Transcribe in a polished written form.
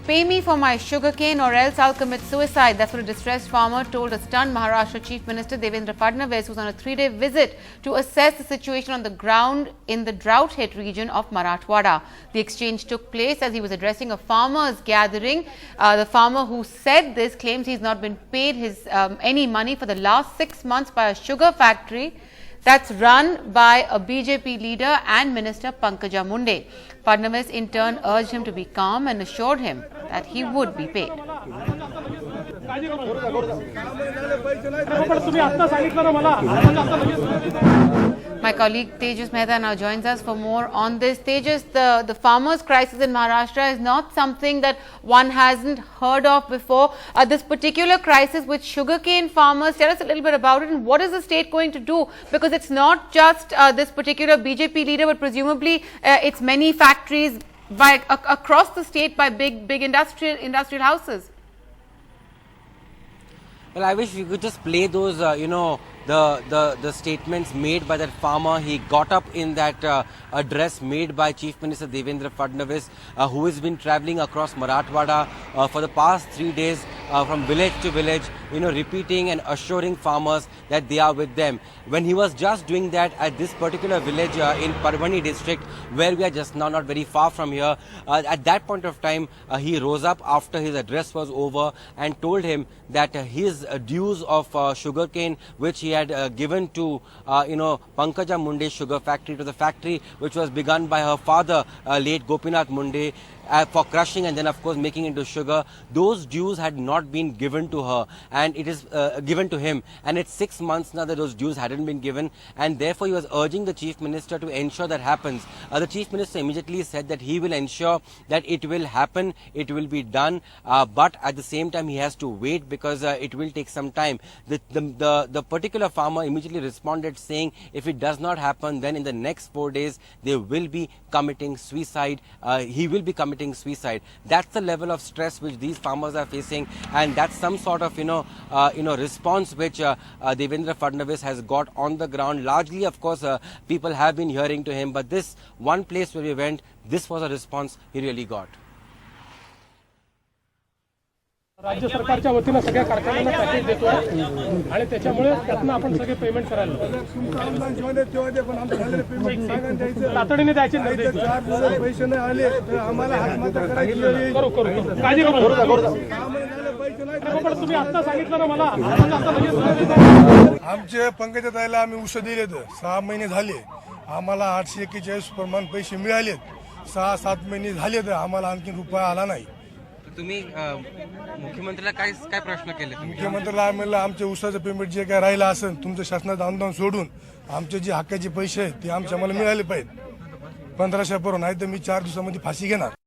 Pay me for my sugarcane or else I'll commit suicide. That's what a distressed farmer told a stunned Maharashtra Chief Minister Devendra Fadnavis, who's on a 3-day visit to assess the situation on the ground in the drought-hit region of Marathwada. The exchange took place as he was addressing a farmers' gathering. The farmer who said this claims he's not been paid any money for the last 6 months by a sugar factory that's run by a BJP leader and Minister Pankaja Munde. Fadnavis in turn urged him to be calm and assured him that he would be paid. My colleague Tejas Mehta now joins us for more on this. Tejas, the farmers' crisis in Maharashtra is not something that one hasn't heard of before. This particular crisis with sugarcane farmers, tell us a little bit about it and what is the state going to do? Because it's not just this particular BJP leader, but presumably it's many factories across the state by big industrial houses. Well, I wish we could just play those, the statements made by that farmer. He got up in that address made by Chief Minister Devendra Fadnavis, who has been travelling across Marathwada for the past 3 days from village to village, repeating and assuring farmers that they are with them. When he was just doing that at this particular village in Parbhani district, where we are just now not very far from here, at that point of time, he rose up after his address was over and told him that his dues of sugarcane, which he had given to, Pankaja Munde's sugar factory, to the factory which was begun by her father, late Gopinath Munde, for crushing and then of course making into sugar, those dues had not been given to her, and it is given to him, and it's 6 months now that those dues hadn't been given, and therefore he was urging the Chief Minister to ensure that happens. The Chief Minister immediately said that he will ensure that it will happen, it will be done, but at the same time he has to wait because it will take some time. The particular farmer immediately responded saying if it does not happen, then in the next 4 days they will be committing suicide. He will be committing suicide. That's the level of stress which these farmers are facing, and that's some sort of response which Devendra Fadnavis has got on the ground. Largely, of course, people have been hearing to him, but this one place where we went, this was a response he really got. राज्य सरकारच्या वतीने सगळ्या कारखान्यांना package देतोय आणि त्याच्यामुळे त्यातनं आपण सगळे पेमेंट करायला तातडीने द्यायचे पैसे नाही आले तर आम्हाला हातमाता करायची करू काळजी करू तुम्ही आता सांगितलं ना मला आमचे पंकजा ताईला आम्ही उस दिले 6 महिने झाले आम्हाला 841 प्रमाण पैसे मिळालेत 6-7 महिने झाले तर आम्हाला आणखी रुपया आला नाही तुम्ही मुख्यमंत्र्याला काय प्रश्न केले मुख्यमंत्र्याला आम्हाला आमच्या उसाचं पेमेंट जे काय राहिलं असेल तुमच्या शासनाचं अनुदान सोडून आमचे जे हक्काचे पैसे आहेत ते आम्हाला मिळाले पाहिजे 1500 नाही तर मी 4 दिवसामध्ये फाशी घेणार